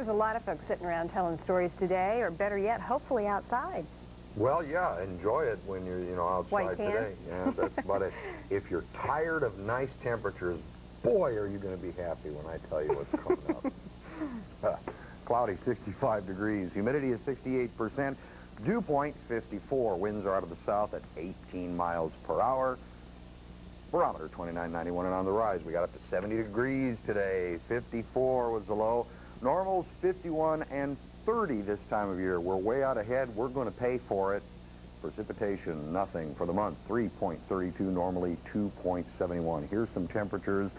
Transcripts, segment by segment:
there's a lot of folks sitting around telling stories today, or better yet, hopefully outside. Well, yeah, enjoy it when you're, outside today. Yeah, that's about it. If you're tired of nice temperatures, boy, are you going to be happy when I tell you what's coming up. Cloudy, 65 degrees. Humidity is 68%. Dew point, 54. Winds are out of the south at 18 miles per hour. Barometer, 29.91 and on the rise. We got up to 70 degrees today. 54 was the low. Normals, 51 and 30 this time of year. We're way out ahead. We're going to pay for it. Precipitation, nothing for the month. 3.32, normally 2.71. Here's some temperatures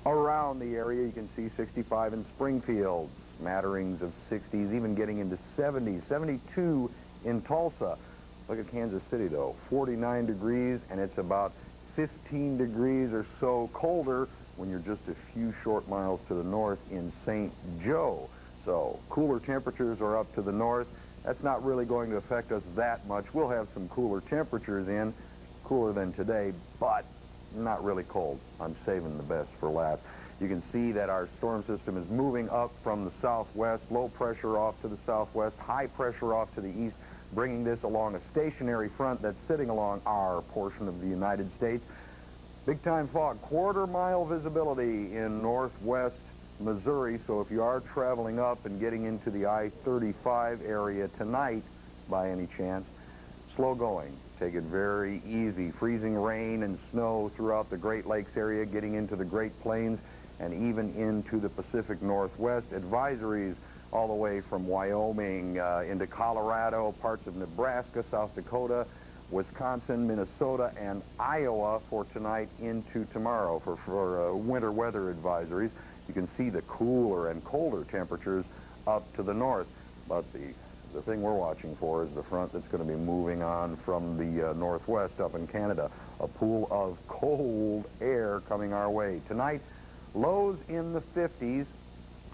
around the area. You can see 65 in Springfield. Smatterings of 60s, even getting into 70s. 72 in Tulsa. Look at Kansas City, though. 49 degrees, and it's about 15 degrees or so colder when you're just a few short miles to the north in St. Joe. So cooler temperatures are up to the north. That's not really going to affect us that much. We'll have some cooler temperatures in, cooler than today, but not really cold. I'm saving the best for last. You can see that our storm system is moving up from the southwest, low pressure off to the southwest, high pressure off to the east, bringing this along a stationary front that's sitting along our portion of the United States. Big-time fog, quarter-mile visibility in northwest Missouri, so if you are traveling up and getting into the I-35 area tonight, by any chance, slow going. Take it very easy. Freezing rain and snow throughout the Great Lakes area, getting into the Great Plains, and even into the Pacific Northwest. Advisories all the way from Wyoming into Colorado, parts of Nebraska, South Dakota, Wisconsin, Minnesota, and Iowa for tonight into tomorrow for winter weather advisories. You can see the cooler and colder temperatures up to the north. But the thing we're watching for is the front that's going to be moving on from the northwest up in Canada. A pool of cold air coming our way. Tonight, lows in the 50s.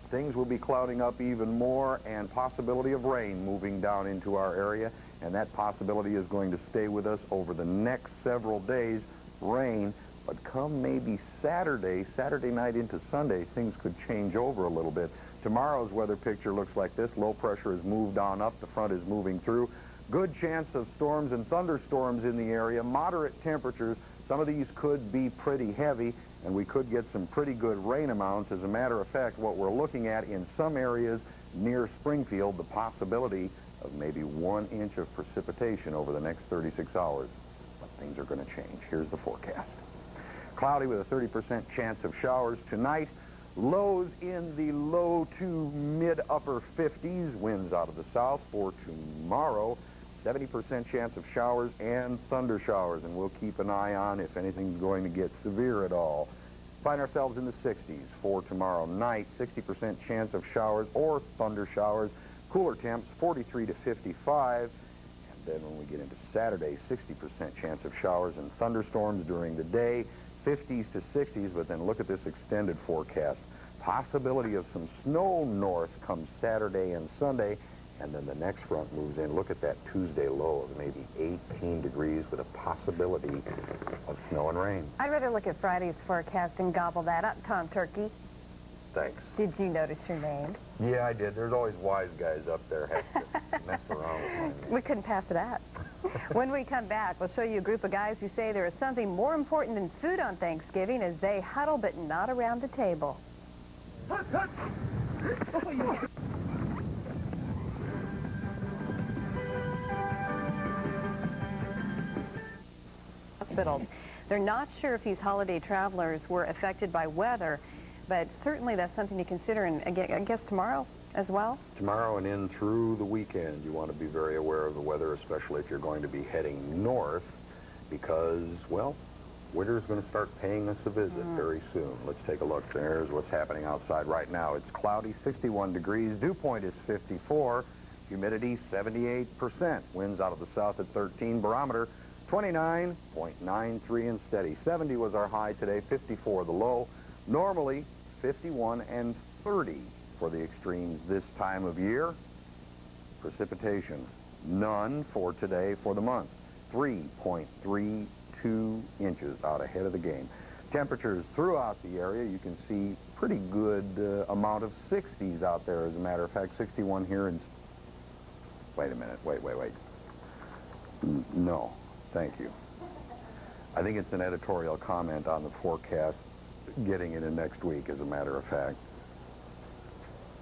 Things will be clouding up even more, and possibility of rain moving down into our area. And that possibility is going to stay with us over the next several days. Rain, but come maybe Saturday night into Sunday, things could change over a little bit. Tomorrow's weather picture looks like this. Low pressure has moved on up. The front is moving through. Good chance of storms and thunderstorms in the area. Moderate temperatures. Some of these could be pretty heavy, and we could get some pretty good rain amounts. As a matter of fact, what we're looking at in some areas near Springfield, the possibility of maybe 1 inch of precipitation over the next 36 hours. But things are going to change. Here's the forecast. Cloudy with a 30% chance of showers tonight. Lows in the low to mid-upper 50s. Winds out of the south for tomorrow. 70% chance of showers and thunder showers, and we'll keep an eye on if anything's going to get severe at all. Find ourselves in the 60s for tomorrow night. 60% chance of showers or thunder showers. Cooler temps, 43 to 55. And then when we get into Saturday, 60% chance of showers and thunderstorms during the day. 50s to 60s, but then look at this extended forecast. Possibility of some snow north come Saturday and Sunday, and then the next front moves in. Look at that Tuesday low of maybe 18 degrees with a possibility of snow and rain. I'd rather look at Friday's forecast and gobble that up, Tom Turkey. Thanks. Did you notice your name? Yeah, I did. There's always wise guys up there have to mess around with my name. We couldn't pass it up. When we come back, we'll show you a group of guys who say there is something more important than food on Thanksgiving as they huddle but not around the table. Hospitals. They're not sure if these holiday travelers were affected by weather, but certainly that's something to consider, and again, I guess tomorrow as well? Tomorrow and in through the weekend, you want to be very aware of the weather, especially if you're going to be heading north, because, well, winter's going to start paying us a visit very soon. Let's take a look. There's what's happening outside right now. It's cloudy, 61 degrees. Dew point is 54. Humidity, 78%. Winds out of the south at 13. Barometer, 29.93 and steady. 70 was our high today, 54 the low. Normally, 51 and 30 for the extremes this time of year. Precipitation, none for today for the month. 3.32 inches out ahead of the game. Temperatures throughout the area, you can see pretty good amount of 60s out there, as a matter of fact. 61 here in... Wait a minute. Wait. No, thank you. I think it's an editorial comment on the forecast, getting it in next week, as a matter of fact.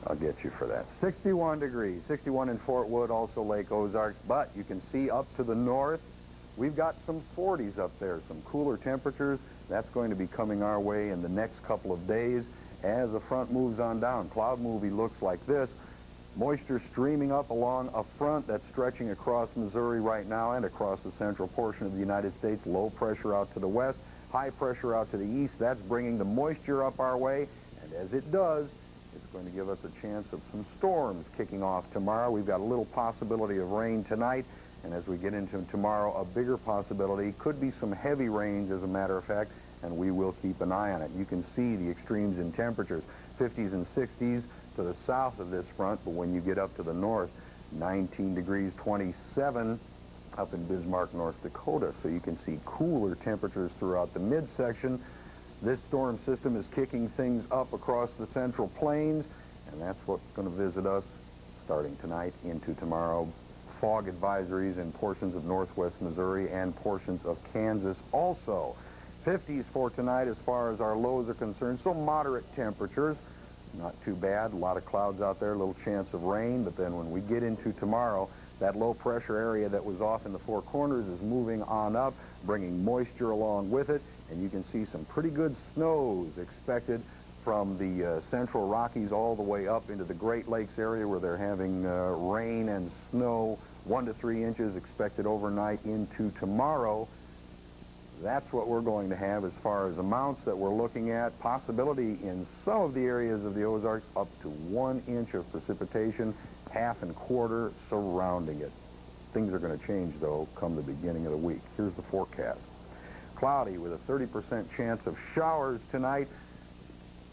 I'll get you for that. 61 degrees, 61 in Fort Wood, also Lake Ozarks, but you can see up to the north, we've got some 40s up there, some cooler temperatures. That's going to be coming our way in the next couple of days as the front moves on down. Cloud movie looks like this. Moisture streaming up along a front that's stretching across Missouri right now and across the central portion of the United States. Low pressure out to the west, high pressure out to the east. That's bringing the moisture up our way, and as it does, it's going to give us a chance of some storms kicking off tomorrow. We've got a little possibility of rain tonight, and as we get into tomorrow, a bigger possibility. Could be some heavy rains, as a matter of fact, and we will keep an eye on it. You can see the extremes in temperatures, 50s and 60s to the south of this front, but when you get up to the north, 19 degrees, 27 up in Bismarck, North Dakota. So you can see cooler temperatures throughout the midsection. This storm system is kicking things up across the Central Plains, and that's what's going to visit us starting tonight into tomorrow. Fog advisories in portions of northwest Missouri and portions of Kansas also. 50s for tonight as far as our lows are concerned, so moderate temperatures. Not too bad. A lot of clouds out there, a little chance of rain, but then when we get into tomorrow, that low pressure area that was off in the Four Corners is moving on up, bringing moisture along with it, and you can see some pretty good snows expected from the central Rockies all the way up into the Great Lakes area, where they're having rain and snow, 1 to 3 inches expected overnight into tomorrow. That's what we're going to have as far as amounts that we're looking at. Possibility in some of the areas of the Ozarks up to 1 inch of precipitation, half and quarter surrounding it. Things are going to change, though, come the beginning of the week. Here's the forecast. Cloudy with a 30% chance of showers tonight.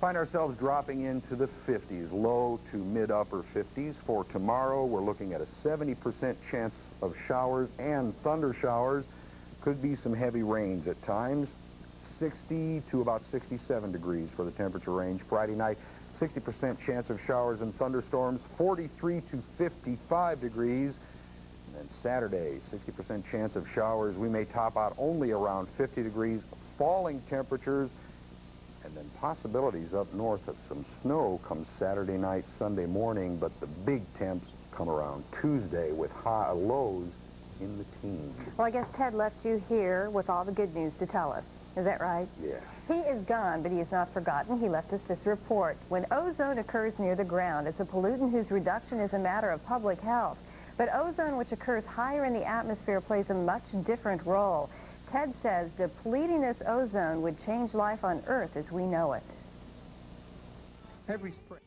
Find ourselves dropping into the 50s, low to mid-upper 50s. For tomorrow, we're looking at a 70% chance of showers and thunder showers. Could be some heavy rains at times. 60 to about 67 degrees for the temperature range. Friday night, 60% chance of showers and thunderstorms, 43 to 55 degrees. And then Saturday, 60% chance of showers. We may top out only around 50 degrees. Falling temperatures, and then possibilities up north of some snow come Saturday night, Sunday morning, but the big temps come around Tuesday with high lows in the teens. Well, I guess Ted left you here with all the good news to tell us. Is that right? Yeah. He is gone, but he has not forgotten. He left us this report. When ozone occurs near the ground, it's a pollutant whose reduction is a matter of public health. But ozone, which occurs higher in the atmosphere, plays a much different role. Ted says depleting this ozone would change life on Earth as we know it. Every spring.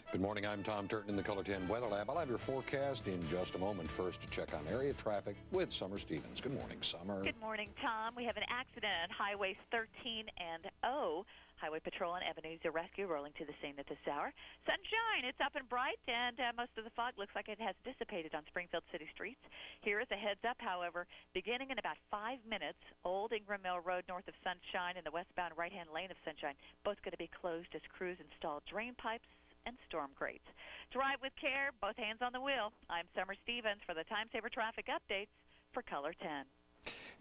Good morning, I'm Tom Trtan in the KOLR-10 Weather Lab. I'll have your forecast in just a moment. First, to check on area traffic with Summer Stevens. Good morning, Summer. Good morning, Tom. We have an accident at Highways 13 and O. Highway Patrol and Ebenezer Rescue rolling to the scene at this hour. Sunshine, it's up and bright, and most of the fog looks like it has dissipated on Springfield city streets. Here is a heads up, however, beginning in about 5 minutes, Old Ingram Mill Road north of Sunshine and the westbound right-hand lane of Sunshine, both going to be closed as crews install drain pipes and storm grates. Drive with care, both hands on the wheel. I'm Summer Stevens for the Time Saver Traffic Updates for KOLR-10.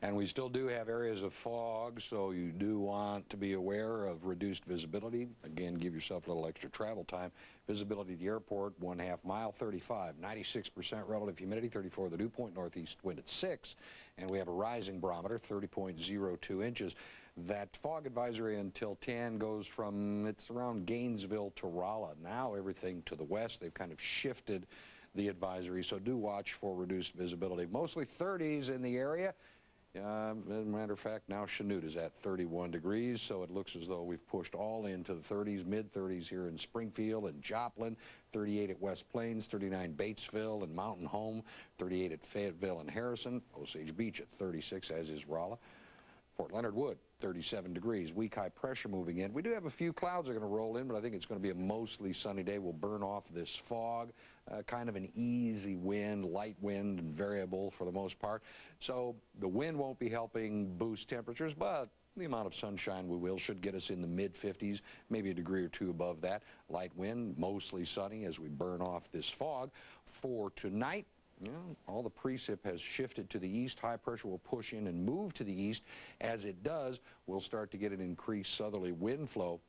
And we still do have areas of fog, so you do want to be aware of reduced visibility. Again, give yourself a little extra travel time. Visibility at the airport, 1/2 mile, 35. 96% relative humidity, 34 the dew point, northeast wind at 6. And we have a rising barometer, 30.02 inches. That fog advisory until 10 goes from, it's around Gainesville to Rolla. Now everything to the west, they've kind of shifted the advisory, so do watch for reduced visibility. Mostly 30s in the area. As a matter of fact, now Chanute is at 31 degrees, so it looks as though we've pushed all into the 30s, mid-30s here in Springfield and Joplin, 38 at West Plains, 39 Batesville and Mountain Home, 38 at Fayetteville and Harrison, Osage Beach at 36, as is Rolla. Fort Leonard Wood, 37 degrees. Weak high pressure moving in. We do have a few clouds that are going to roll in, but I think it's going to be a mostly sunny day. We'll burn off this fog. Kind of an easy wind, light wind, and variable for the most part. So the wind won't be helping boost temperatures, but The amount of sunshine we should get us in the mid-50s, maybe a degree or two above that. Light wind, mostly sunny as we burn off this fog. For tonight, all the precip has shifted to the east. High pressure will push in and move to the east. As it does, we'll start to get an increased southerly wind flow.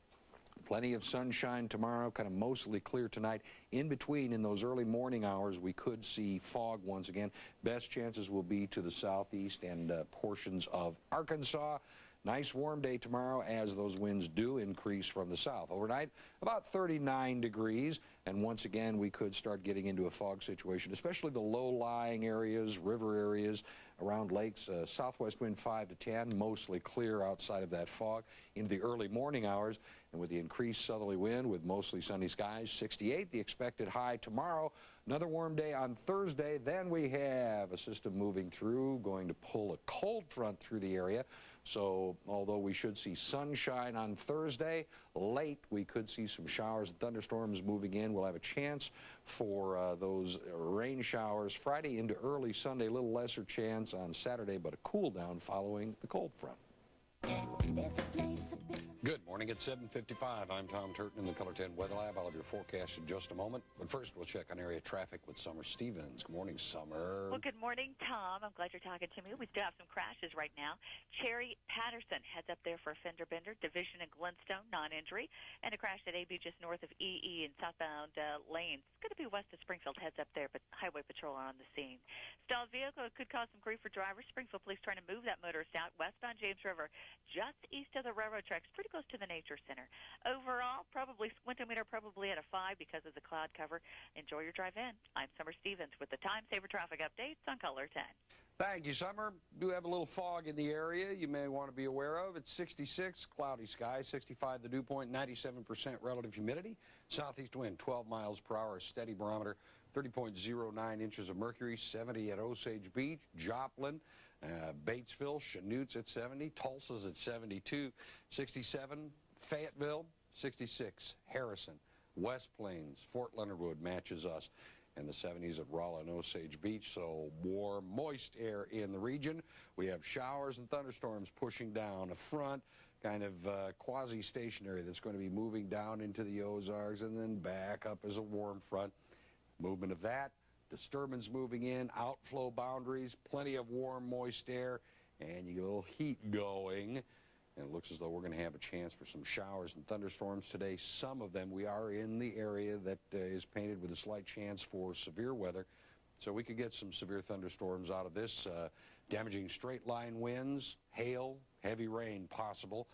Plenty of sunshine tomorrow, kind of mostly clear tonight. In between, in those early morning hours, we could see fog once again. Best chances will be to the southeast and portions of Arkansas. Nice warm day tomorrow as those winds do increase from the south. Overnight, about 39 degrees. And once again, we could start getting into a fog situation, especially the low-lying areas, river areas around lakes. Southwest wind 5 to 10, mostly clear outside of that fog into the early morning hours. And with the increased southerly wind with mostly sunny skies, 68 the expected high tomorrow. Another warm day on Thursday. Then we have a system moving through, going to pull a cold front through the area. So although we should see sunshine on Thursday, late we could see some showers and thunderstorms moving in. We'll have a chance for those rain showers Friday into early Sunday. A little lesser chance on Saturday, but a cool down following the cold front. Good morning at 7:55. I'm Tom Trtan in the Color 10 Weather Lab. I'll have your forecast in just a moment. But first, we'll check on area traffic with Summer Stevens. Good morning, Summer. Well, good morning, Tom. I'm glad you're talking to me. We still have some crashes right now. Cherry Patterson heads up there for a fender bender. Division and Glenstone, non-injury. And a crash at AB just north of EE in southbound lanes. It's going to be west of Springfield. Heads up there, but Highway Patrol are on the scene. Stalled vehicle could cause some grief for drivers. Springfield police trying to move that motorist out westbound James River, just east of the railroad tracks, pretty close to the Nature Center. Overall, probably windometer probably at a 5 because of the cloud cover. Enjoy your drive in. I'm Summer Stevens with the Time Saver Traffic Updates on Color 10. Thank you, Summer. Do have a little fog in the area you may want to be aware of. It's 66, cloudy sky, 65 the dew point, 97% relative humidity. Southeast wind, 12 miles per hour, steady barometer, 30.09 inches of mercury, 70 at Osage Beach, Joplin, Batesville, Chanutes at 70, Tulsa's at 72, 67, Fayetteville, 66, Harrison, West Plains, Fort Leonard Wood matches us, and the 70s at Rolla and Osage Beach. So warm, moist air in the region. We have showers and thunderstorms pushing down a front, kind of quasi-stationary, that's going to be moving down into the Ozarks and then back up as a warm front. Movement of that. Disturbance moving in, outflow boundaries, plenty of warm, moist air, and you get a little heat going. And it looks as though we're going to have a chance for some showers and thunderstorms today. Some of them, we are in the area that is painted with a slight chance for severe weather. So we could get some severe thunderstorms out of this. Damaging straight line winds, hail, heavy rain possible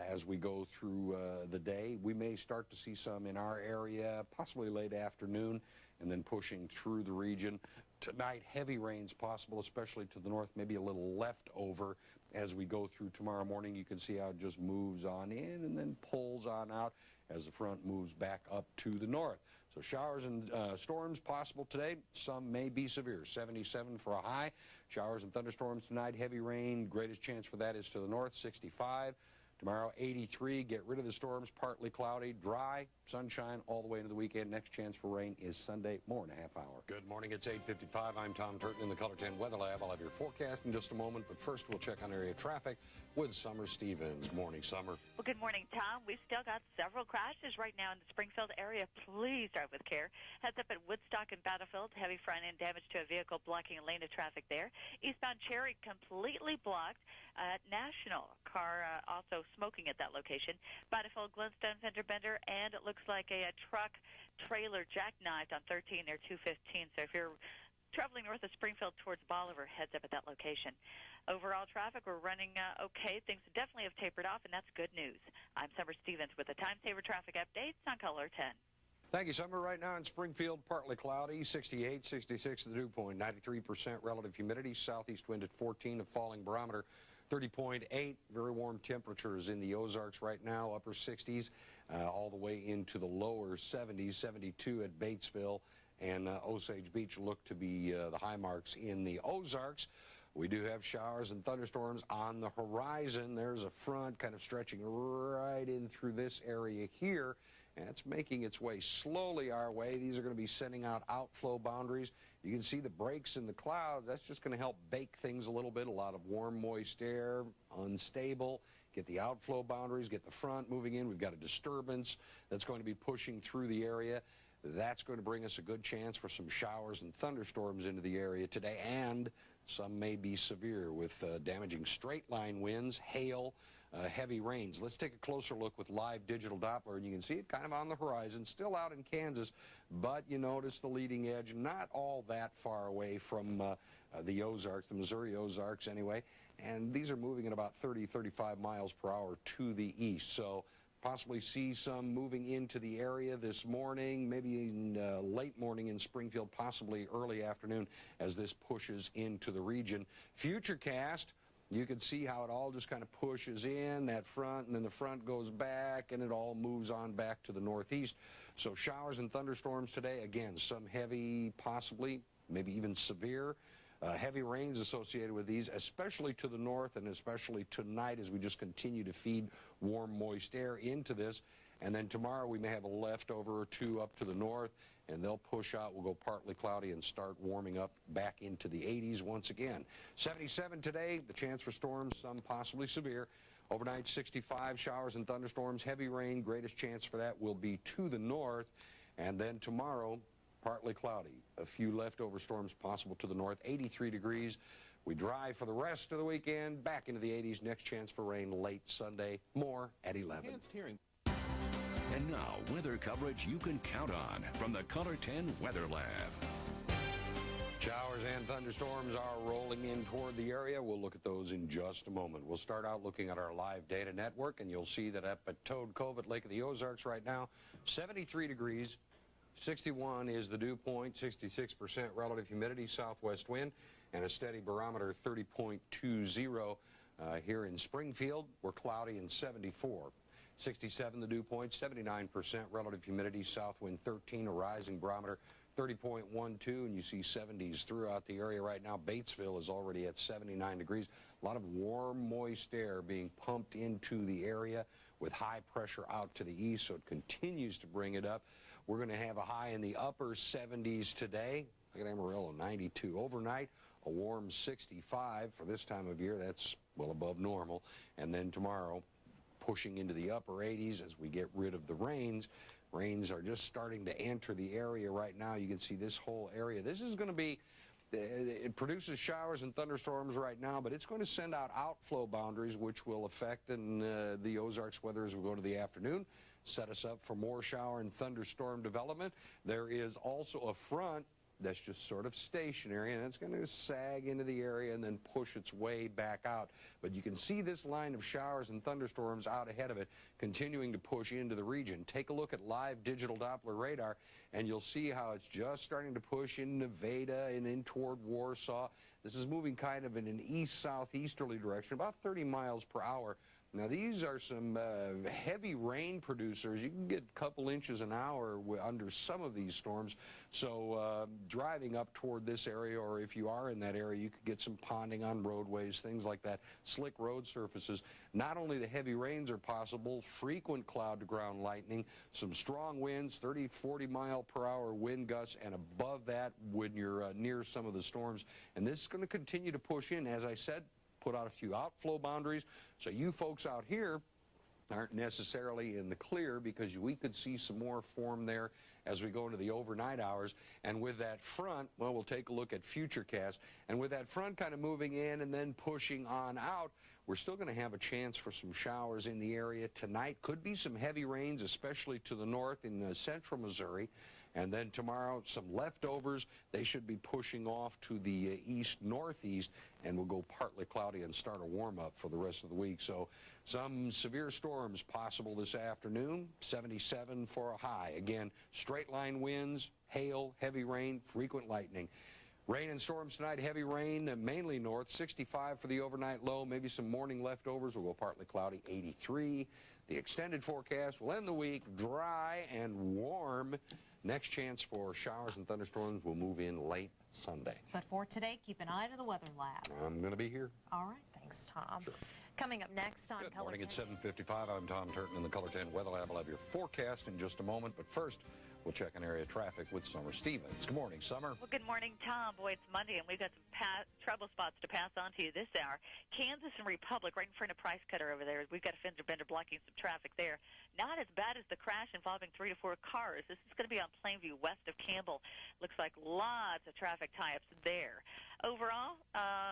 as we go through the day. We may start to see some in our area, possibly late afternoon, and then pushing through the region. Tonight, heavy rains possible, especially to the north, maybe a little leftover as we go through tomorrow morning. You can see how it just moves on in and then pulls on out as the front moves back up to the north. So showers and storms possible today. Some may be severe. 77 for a high. Showers and thunderstorms tonight. Heavy rain. Greatest chance for that is to the north. 65. Tomorrow, 83. Get rid of the storms. Partly cloudy, dry, sunshine all the way into the weekend. Next chance for rain is Sunday, more than a half hour. Good morning. It's 8:55. I'm Tom Trtan in the Color 10 Weather Lab. I'll have your forecast in just a moment, but first we'll check on area traffic with Summer Stevens. Good morning, Summer. Well, good morning, Tom. We've still got several crashes right now in the Springfield area. Please drive with care. Heads up at Woodstock and Battlefield. Heavy front end damage to a vehicle blocking a lane of traffic there. Eastbound Cherry completely blocked. National car also smoking at that location. Battlefield, Glenstone, fender bender, and it looks like a truck trailer jackknifed on 13 near 215. So if you're traveling north of Springfield towards Bolivar, heads up at that location. Overall traffic, we're running okay. Things definitely have tapered off, and that's good news. I'm Summer Stevens with the Time Saver Traffic Updates on Color 10. Thank you, Summer. Right now in Springfield, partly cloudy, 68, 66 the dew point, 93% relative humidity, southeast wind at 14, a falling barometer, 30.8, very warm temperatures in the Ozarks right now, upper 60s, all the way into the lower 70s, 72 at Batesville, and Osage Beach look to be the high marks in the Ozarks. We do have showers and thunderstorms on the horizon. There's a front kind of stretching right in through this area here, and it's making its way slowly our way. These are going to be sending out outflow boundaries. You can see the breaks in the clouds. That's just going to help bake things a little bit. A lot of warm, moist air, unstable. get the outflow boundaries, get the front moving in. We've got a disturbance that's going to be pushing through the area. That's going to bring us a good chance for some showers and thunderstorms into the area today, and some may be severe with damaging straight-line winds, hail, heavy rains. Let's take a closer look with live digital Doppler, and you can see it kind of on the horizon, still out in Kansas, but you notice the leading edge, not all that far away from the Ozarks, the Missouri Ozarks anyway, and these are moving at about 30, 35 miles per hour to the east. So possibly see some moving into the area this morning, maybe in late morning in Springfield, possibly early afternoon as this pushes into the region. Futurecast, you can see how it all just kind of pushes in, that front, and then the front goes back, and it all moves on back to the northeast. So showers and thunderstorms today. Again, some heavy, possibly, maybe even severe. Heavy rains associated with these, especially to the north and especially tonight as we just continue to feed warm, moist air into this. And then tomorrow we may have a leftover or two up to the north, and they'll push out. We'll go partly cloudy and start warming up back into the 80s once again. 77 today, the chance for storms, some possibly severe. Overnight 65, showers and thunderstorms, heavy rain. Greatest chance for that will be to the north. And then tomorrow, partly cloudy. A few leftover storms possible to the north. 83 degrees. We drive for the rest of the weekend. Back into the 80s. Next chance for rain late Sunday. More at 11. Enhanced hearing. And now, weather coverage you can count on from the KOLR-10 Weather Lab. Showers and thunderstorms are rolling in toward the area. We'll look at those in just a moment. We'll start out looking at our live data network, and you'll see that up at Toad Cove at Lake of the Ozarks right now, 73 degrees. 61 is the dew point, 66% relative humidity, southwest wind, and a steady barometer 30.20. Here in Springfield, we're cloudy and 74. 67 the dew point, 79% relative humidity, south wind 13, a rising barometer 30.12, and you see 70s throughout the area right now. Batesville is already at 79 degrees. A lot of warm, moist air being pumped into the area with high pressure out to the east, so it continues to bring it up. We're going to have a high in the upper 70s today. Look at Amarillo, 92. Overnight, a warm 65 for this time of year. That's well above normal. And then tomorrow, pushing into the upper 80s as we get rid of the rains. Rains are just starting to enter the area right now. You can see this whole area. This is going to be, it produces showers and thunderstorms right now, but it's going to send out outflow boundaries, which will affect in the Ozarks weather as we go to the afternoon. Set us up for more shower and thunderstorm development. There is also a front that's just sort of stationary, and it's going to sag into the area and then push its way back out. But you can see this line of showers and thunderstorms out ahead of it continuing to push into the region. Take a look at live digital Doppler radar, and you'll see how it's just starting to push in Nevada and in toward Warsaw. This is moving kind of in an east-southeasterly direction, about 30 miles per hour. Now, these are some heavy rain producers. You can get a couple inches an hour under some of these storms. So driving up toward this area, or if you are in that area, you could get some ponding on roadways, things like that, slick road surfaces. Not only the heavy rains are possible, frequent cloud-to-ground lightning, some strong winds, 30, 40 mile per hour wind gusts, and above that when you're near some of the storms. And this is going to continue to push in, as I said, put out a few outflow boundaries, so you folks out here aren't necessarily in the clear, because we could see some more form there as we go into the overnight hours. And with that front, well, we'll take a look at Futurecast, and with that front kind of moving in and then pushing on out, we're still going to have a chance for some showers in the area tonight. Could be some heavy rains, especially to the north in central Missouri. And then tomorrow, some leftovers. They should be pushing off to the east-northeast, and we'll go partly cloudy and start a warm-up for the rest of the week. So some severe storms possible this afternoon, 77 for a high. Again, straight-line winds, hail, heavy rain, frequent lightning. Rain and storms tonight, heavy rain, mainly north, 65 for the overnight low, maybe some morning leftovers. We'll go partly cloudy, 83. The extended forecast will end the week dry and warm. Next chance for showers and thunderstorms will move in late Sunday. But for today, keep an eye to the Weather Lab. I'm going to be here. All right. Thanks, Tom. Sure. Coming up next on Good KOLR-10. morning at 7:55. I'm Tom Trtan in the KOLR-10 Weather Lab. I'll have your forecast in just a moment. But first, We'll check on area traffic with Summer Stevens. Good morning, Summer. Well, good morning, Tom. Boy, it's Monday, and we've got some trouble spots to pass on to you this hour. Kansas and Republic, right in front of Price Cutter over there. We've got a fender bender blocking some traffic there. Not as bad as the crash involving 3 to 4 cars. This is going to be on Plainview, west of Campbell. Looks like lots of traffic tie-ups there. Overall,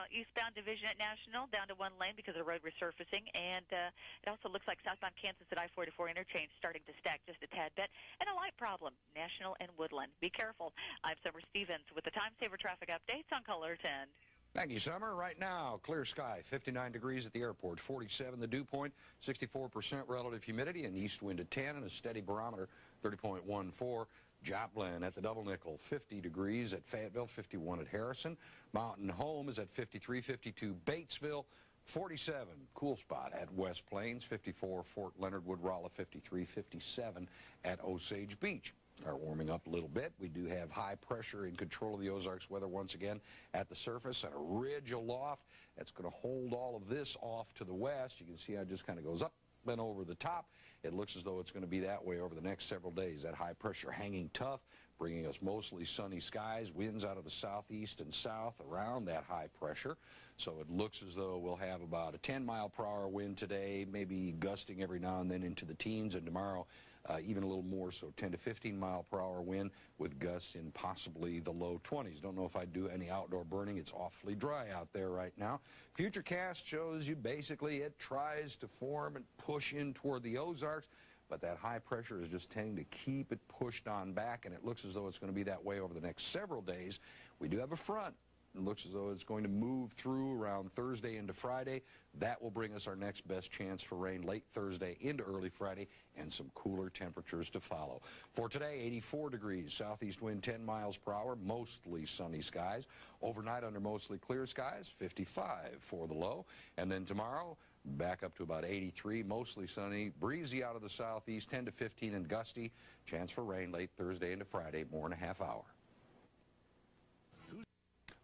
eastbound division at National down to 1 lane because of the road resurfacing, and it also looks like southbound Kansas at I-44 interchange starting to stack just a tad bit, and a light problem, National and Woodland. Be careful. I'm Summer Stevens with the Time Saver traffic updates on KOLR-10. Thank you, Summer. Right now, clear sky, 59 degrees at the airport, 47 the dew point, 64% relative humidity, an east wind at 10, and a steady barometer, 30.14. Joplin at the Double Nickel, 50 degrees at Fayetteville, 51 at Harrison. Mountain Home is at 53, 52 Batesville, 47 cool spot at West Plains, 54 Fort Leonard Wood Rolla, 53, 57 at Osage Beach. Are warming up a little bit. We do have high pressure in control of the Ozarks weather once again at the surface and a ridge aloft that's going to hold all of this off to the west. You can see how it just kind of goes up and over the top. It looks as though it's going to be that way over the next several days. That high pressure hanging tough, bringing us mostly sunny skies, winds out of the southeast and south around that high pressure. So it looks as though we'll have about a 10-mile-per-hour wind today, maybe gusting every now and then into the teens, and tomorrow even a little more, so 10 to 15-mile-per-hour wind with gusts in possibly the low 20s. Don't know if I'd do any outdoor burning. It's awfully dry out there right now. Futurecast shows you basically it tries to form and push in toward the Ozarks, but that high pressure is just tending to keep it pushed on back, and it looks as though it's going to be that way over the next several days. We do have a front. It looks as though it's going to move through around Thursday into Friday. That will bring us our next best chance for rain late Thursday into early Friday, and some cooler temperatures to follow. For today, 84 degrees, southeast wind 10 miles per hour, mostly sunny skies. Overnight under mostly clear skies, 55 for the low. And then tomorrow, back up to about 83, mostly sunny, breezy out of the southeast, 10 to 15 and gusty. Chance for rain late Thursday into Friday, more in a half hour.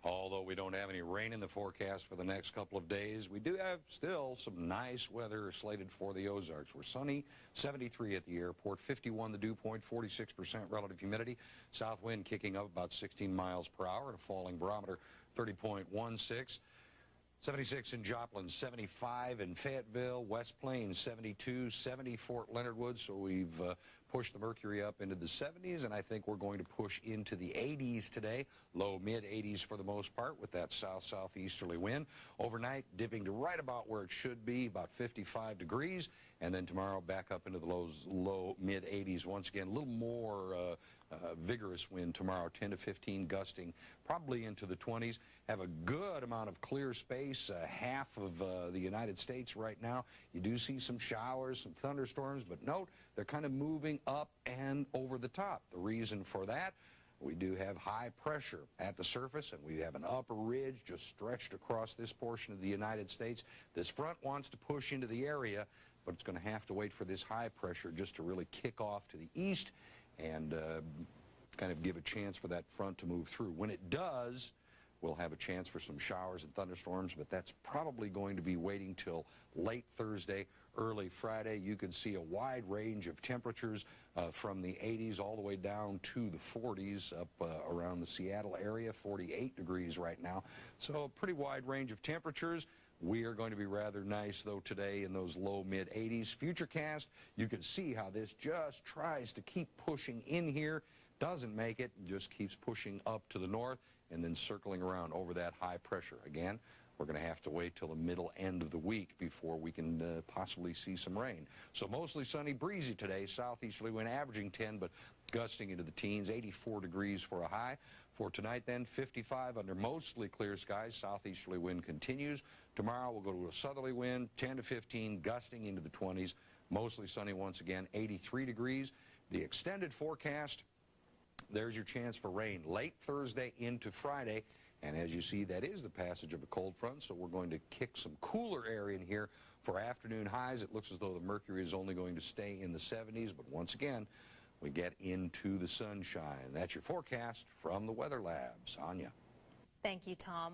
Although we don't have any rain in the forecast for the next couple of days, we do have still some nice weather slated for the Ozarks. We're sunny, 73 at the airport, 51 the dew point, 46% relative humidity. South wind kicking up about 16 miles per hour and a falling barometer, 30.16. 76 in Joplin, 75 in Fayetteville, West Plains, 72, 70 Fort Leonard Wood. So we've pushed the mercury up into the 70s, and I think we're going to push into the 80s today, low mid-80s for the most part with that south-southeasterly wind. Overnight, dipping to right about where it should be, about 55 degrees, and then tomorrow back up into the low mid-80s once again. A little more vigorous wind tomorrow, 10 to 15 gusting, probably into the 20s. Have a good amount of clear space, half of the United States right now. You do see some showers, some thunderstorms, but note they're kind of moving up and over the top. The reason for that, we do have high pressure at the surface, and we have an upper ridge just stretched across this portion of the United States. This front wants to push into the area, but it's going to have to wait for this high pressure just to really kick off to the east and kind of give a chance for that front to move through. When it does, we'll have a chance for some showers and thunderstorms, but that's probably going to be waiting till late Thursday, early Friday. You can see a wide range of temperatures from the 80s all the way down to the 40s up around the Seattle area, 48 degrees right now. So a pretty wide range of temperatures. We are going to be rather nice, though, today in those low mid-80s. Futurecast, you can see how this just tries to keep pushing in here. Doesn't make it, just keeps pushing up to the north and then circling around over that high pressure. Again, we're going to have to wait till the middle end of the week before we can possibly see some rain. So mostly sunny, breezy today, southeasterly wind averaging 10, but gusting into the teens, 84 degrees for a high. For tonight then, 55 under mostly clear skies, southeasterly wind continues. Tomorrow we'll go to a southerly wind, 10 to 15, gusting into the 20s, mostly sunny once again, 83 degrees. The extended forecast, there's your chance for rain late Thursday into Friday. And as you see, that is the passage of a cold front, so we're going to kick some cooler air in here for afternoon highs. It looks as though the mercury is only going to stay in the 70s, but once again, we get into the sunshine. That's your forecast from the Weather Lab. Sonia. Thank you, Tom.